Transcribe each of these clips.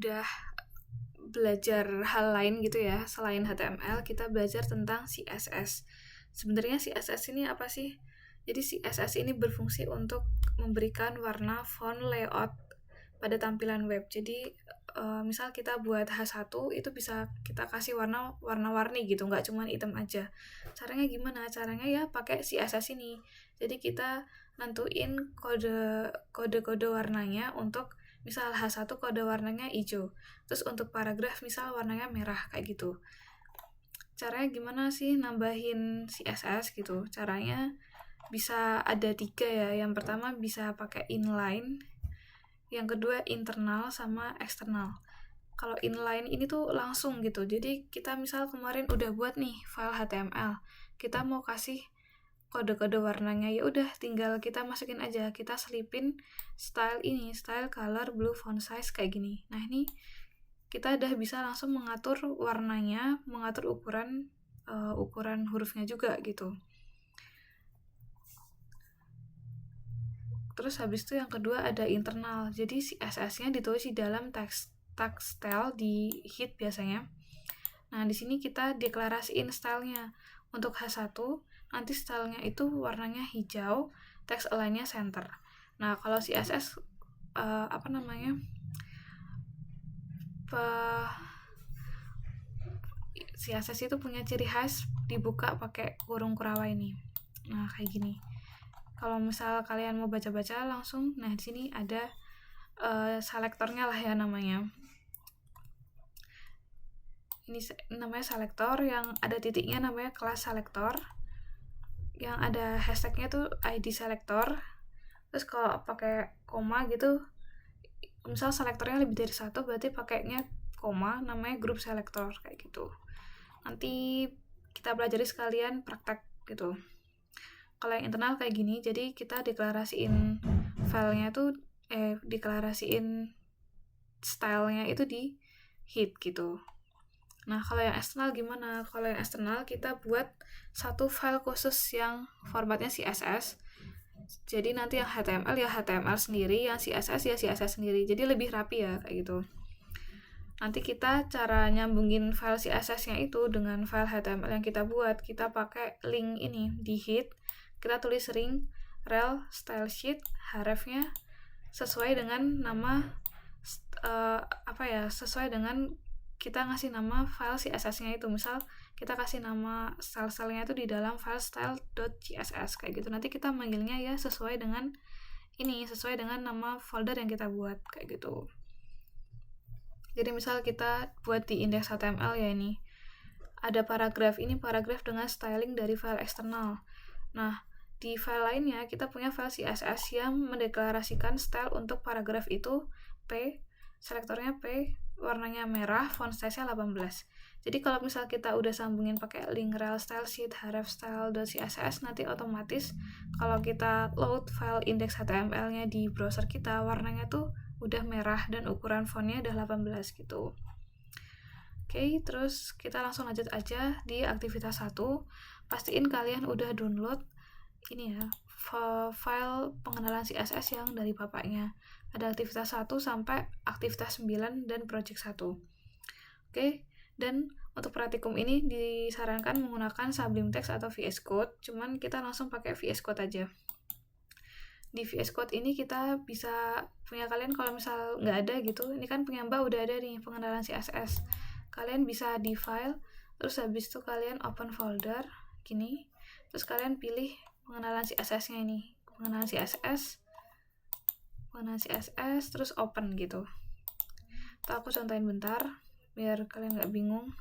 udah belajar hal lain gitu ya, selain HTML, kita belajar tentang CSS. Sebenarnya CSS ini apa sih? Jadi CSS ini berfungsi untuk memberikan warna, font, layout pada tampilan web. Jadi misal kita buat H1 itu bisa kita kasih warna-warni gitu, nggak cuma hitam aja. Caranya gimana? Caranya ya pakai CSS ini. Jadi kita nentuin kode-kode warnanya untuk misal H1 kode warnanya hijau. Terus untuk paragraf misal warnanya merah kayak gitu. Caranya gimana sih nambahin CSS gitu? Caranya bisa ada 3 ya. Yang pertama bisa pakai inline, yang kedua internal sama eksternal. Kalau inline ini tuh langsung gitu. Jadi kita misal kemarin udah buat nih file HTML, kita mau kasih kode-kode warnanya, ya udah tinggal kita masukin aja, kita selipin style ini, style, color, blue, font size kayak gini. Nah ini kita udah bisa langsung mengatur warnanya, mengatur ukuran hurufnya juga gitu. Terus habis itu yang kedua ada internal. Jadi CSS-nya ditulis di dalam text style di hit biasanya. Nah, di sini kita deklarasiin stylenya. Untuk H1, nanti stylenya itu warnanya hijau, text align-nya center. Nah, kalau CSS CSS itu punya ciri khas dibuka pakai kurung kurawa ini. Nah, kayak gini. Kalau misal kalian mau baca-baca langsung, nah di sini ada selektornya lah ya namanya. Ini namanya selektor, yang ada titiknya namanya kelas selektor, yang ada hashtagnya tuh ID selektor. Terus kalau pakai koma gitu, misal selektornya lebih dari 1, berarti pakainya koma, namanya grup selektor kayak gitu. Nanti kita pelajari sekalian praktek gitu. Kalau yang internal kayak gini, jadi kita deklarasiin filenya tuh deklarasiin stylenya itu di hit gitu. Nah, kalau yang eksternal gimana? Kalau yang eksternal kita buat satu file khusus yang formatnya CSS. Jadi nanti yang HTML ya HTML sendiri, yang CSS ya CSS sendiri. Jadi lebih rapi ya kayak gitu. Nanti kita cara nyambungin file CSS-nya itu dengan file HTML yang kita buat, kita pakai link ini di hit. Kita tulis ring rel style sheet, href-nya sesuai dengan nama sesuai dengan kita ngasih nama file CSS-nya itu. Misal kita kasih nama style-stylenya itu di dalam file style.css kayak gitu. Nanti kita manggilnya ya sesuai dengan nama folder yang kita buat kayak gitu. Jadi misal kita buat di index HTML ya ini. Ada paragraf, ini paragraf dengan styling dari file eksternal. Nah, di file lainnya kita punya file CSS yang mendeklarasikan style untuk paragraf itu P, selektornya P, warnanya merah, font size-nya 18. Jadi kalau misal kita udah sambungin pakai link rel style sheet href style.css, nanti otomatis kalau kita load file index HTML-nya di browser kita, warnanya tuh udah merah dan ukuran fontnya udah 18 gitu. Oke, terus kita langsung lanjut aja di aktivitas 1. Pastiin kalian udah download ini ya, file pengenalan CSS yang dari bapaknya. Ada aktivitas 1 sampai aktivitas 9 dan project 1. Oke, dan untuk praktikum ini disarankan menggunakan Sublime Text atau VS Code, cuman kita langsung pakai VS Code aja. Di VS Code ini kita bisa punya kalian kalau misal nggak ada gitu, ini kan punya Mbak udah ada nih pengenalan CSS. Kalian bisa di file, terus habis itu kalian open folder gini, terus kalian pilih pengenalan CSS-nya ini, pengenalan CSS, terus open gitu. Tuh aku contohin bentar biar kalian nggak bingung.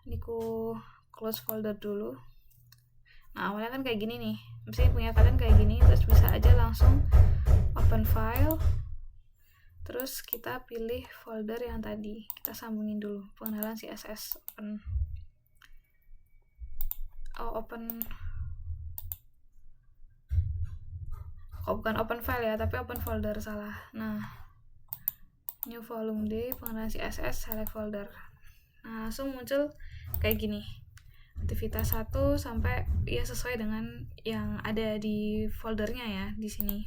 Ini ku close folder dulu. Nah, awalnya kan kayak gini nih, mesti punya kalian kayak gini, terus bisa aja langsung open file, terus kita pilih folder yang tadi, kita sambungin dulu, pengenalan CSS, bukan open file ya, tapi open folder, salah. Nah, new volume D, pengenalan CSS, select folder. Nah, langsung muncul kayak gini. Aktivitas 1 sampai ya sesuai dengan yang ada di foldernya ya di sini.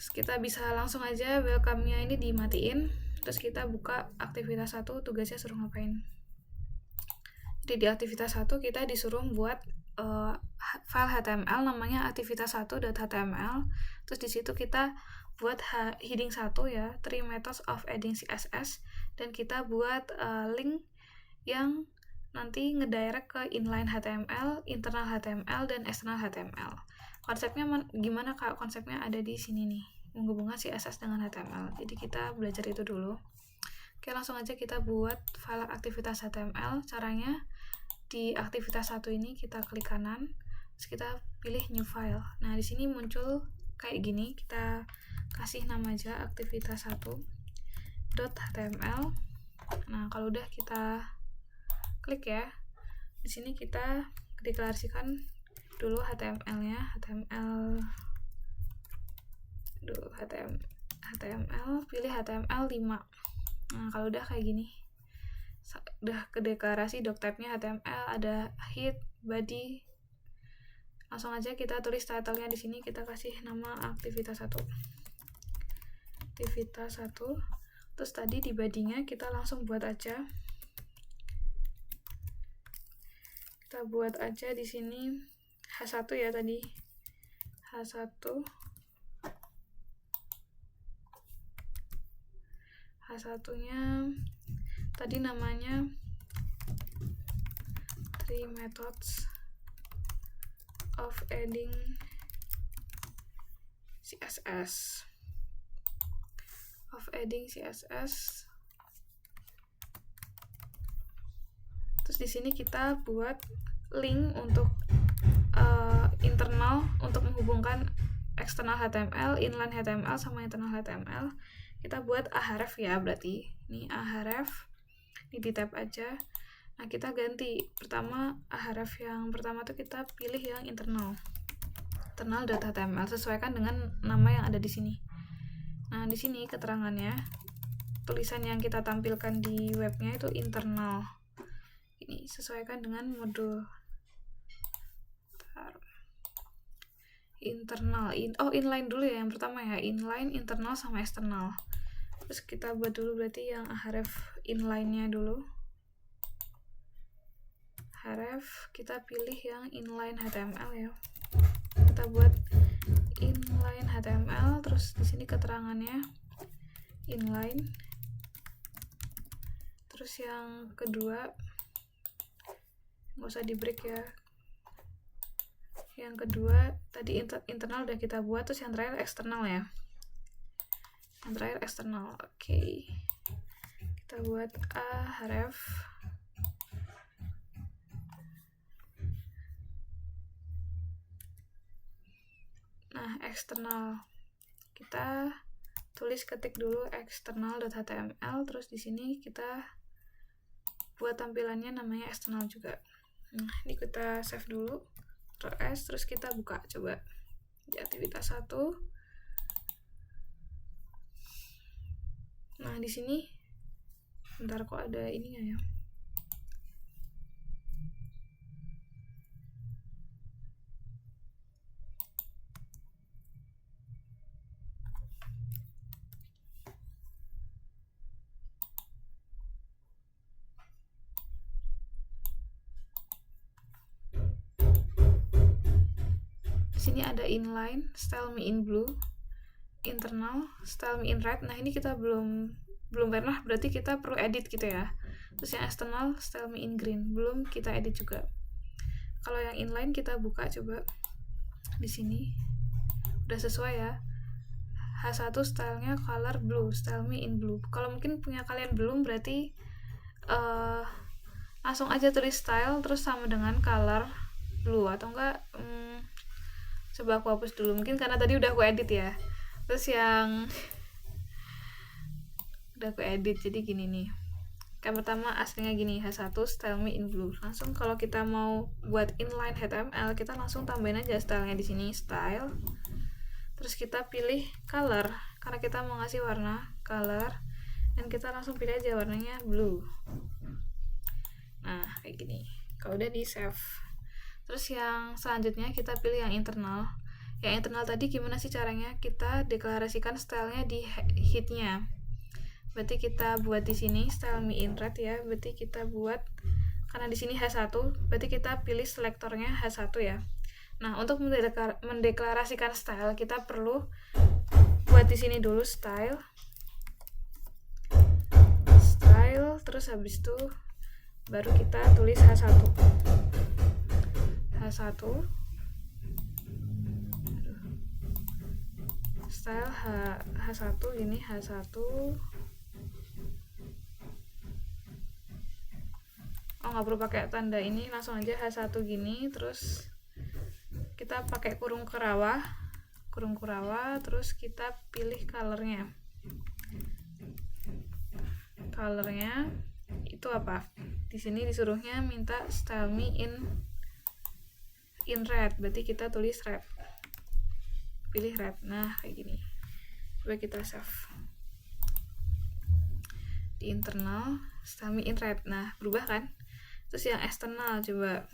Terus kita bisa langsung aja welcome-nya ini dimatiin, terus kita buka aktivitas 1, tugasnya suruh ngapain. Jadi di aktivitas 1 kita disuruh buat file HTML namanya aktivitas1.html. Terus di situ kita buat heading 1 ya, 3 methods of adding CSS, dan kita buat link yang nanti ngedirect ke inline HTML, internal HTML, dan external HTML. Konsepnya gimana Kak? Konsepnya ada di sini nih, menghubungkan CSS dengan HTML. Jadi kita belajar itu dulu. Oke, langsung aja kita buat file aktivitas HTML. Caranya di aktivitas 1 ini kita klik kanan, terus kita pilih new file. Nah, di sini muncul kayak gini. Kita kasih nama aja aktivitas1.html. Nah, kalau udah kita klik ya. Di sini kita deklarasikan dulu HTML-nya, HTML, pilih HTML 5. Nah, kalau udah kayak gini, udah kedeklarasi doctype-nya HTML, ada head, body. Langsung aja kita tulis title-nya di sini, kita kasih nama aktivitas 1. Aktivitas 1. Terus tadi di body-nya kita langsung buat aja. Kita buat aja di sini H1 ya tadi. H1 H1-nya tadi namanya 3 methods of adding CSS. Terus di sini kita buat link untuk internal untuk menghubungkan external HTML, inline HTML sama internal HTML. Kita buat ahref ya, berarti ini ahref. Ini di tab aja. Nah, kita ganti. Pertama ahref yang pertama tuh kita pilih yang internal.html, sesuaikan dengan nama yang ada di sini. Nah, di sini keterangannya, tulisan yang kita tampilkan di webnya itu internal. Ini sesuaikan dengan modul internal. Inline dulu ya yang pertama ya, inline, internal sama eksternal. Terus kita buat dulu berarti yang ahref inline-nya dulu. Ahref kita pilih yang inline HTML ya. Kita buat inline HTML, terus di sini keterangannya inline. Terus yang kedua nggak usah di break ya. Yang kedua tadi internal udah kita buat, terus yang terakhir eksternal ya. Yang terakhir eksternal. Oke. Kita buat ahref. Nah, eksternal. Kita tulis ketik dulu external.html, terus di sini kita buat tampilannya namanya eksternal juga. Nah, ini kita save dulu. Terus kita buka coba di aktivitas 1. Nah, di sini bentar kok ada ininya ya. Sini ada inline, style me in blue, internal, style me in red. Nah, ini kita belum pernah, berarti kita perlu edit gitu ya. Terus yang external, style me in green, belum kita edit juga. Kalau yang inline kita buka coba di sini, udah sesuai ya. H1 stylenya color blue, style me in blue. Kalau mungkin punya kalian belum, berarti langsung aja tulis style terus sama dengan color blue, atau enggak coba aku hapus dulu, mungkin karena tadi udah aku edit ya. Terus yang udah aku edit, jadi gini nih. Yang pertama aslinya gini, H1 style me in blue. Langsung kalau kita mau buat inline HTML, kita langsung tambahin aja stylenya di sini, style. Terus kita pilih color, karena kita mau ngasih warna, color. Dan kita langsung pilih aja warnanya blue. Nah, kayak gini. Kalau udah di save. Terus yang selanjutnya kita pilih yang internal. Yang internal tadi gimana sih caranya? Kita deklarasikan stylenya di headnya. Berarti kita buat di sini style me in red ya. Berarti kita buat, karena di sini H1, berarti kita pilih selektornya H1 ya. Nah, untuk mendeklarasikan style kita perlu buat di sini dulu style, terus habis itu baru kita tulis H1. Style H1 gini, H1. Oh, nggak perlu pakai tanda ini, langsung aja H1 gini. Terus kita pakai kurung kurawa, terus kita pilih colornya itu apa? Di sini disuruhnya minta style me in red, berarti kita tulis red, pilih red. Nah, kayak gini. Coba kita save di internal style me in red. Nah, berubah kan? Terus yang eksternal, coba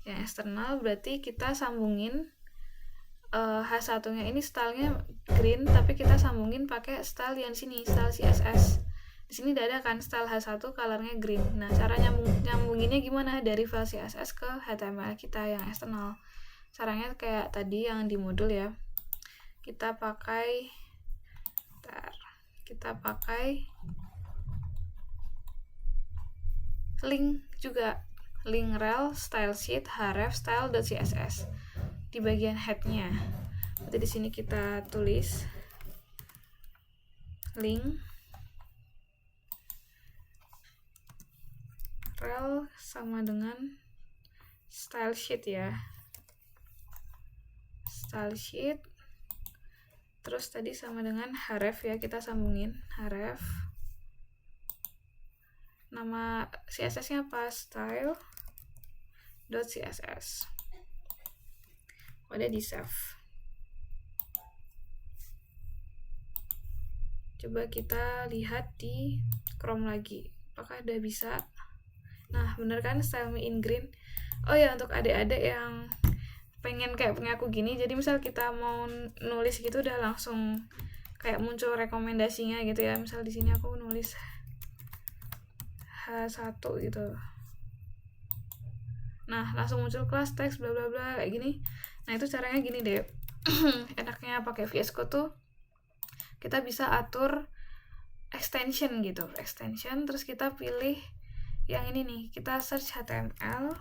yang eksternal berarti kita sambungin H1 nya ini stylenya green, tapi kita sambungin pakai style yang sini, style CSS. Di sini udah ada kan style H1 colornya green. Nah, cara nyambunginnya gimana? Dari file CSS ke HTML kita yang eksternal. Caranya kayak tadi yang di modul ya. Kita pakai link juga, link rel style sheet href style.css di bagian headnya. Berarti di sini kita tulis link rel sama dengan style sheet ya, style sheet. Terus tadi sama dengan href ya, kita sambungin href. Nama CSS-nya apa? Style.css. Udah di save. Coba kita lihat di Chrome lagi, apakah udah bisa. Nah, bener kan style me in green. Oh ya, untuk adik-adik yang pengen kayak punya aku gini, jadi misal kita mau nulis gitu udah langsung kayak muncul rekomendasinya gitu ya. Misal di sini aku nulis H1 gitu. Nah, langsung muncul kelas teks bla bla bla kayak gini. Nah, itu caranya gini deh. Enaknya pakai VS Code tuh kita bisa atur extension gitu. Extension, terus kita pilih yang ini nih. Kita search HTML.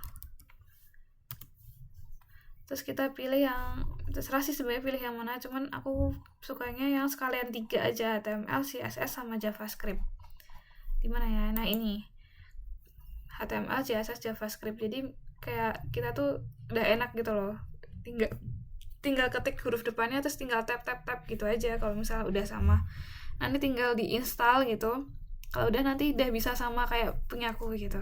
Terus kita pilih yang, terserah sih sebenarnya pilih yang mana, cuman aku sukanya yang sekalian 3 aja, HTML, CSS sama JavaScript. Dimana ya? Nah, ini HTML, CSS, JavaScript. Jadi kayak kita tuh udah enak gitu loh. Tinggal ketik huruf depannya, terus tinggal tap gitu aja kalau misalnya udah sama. Nanti tinggal diinstal gitu. Kalau udah nanti udah bisa sama kayak punya aku gitu.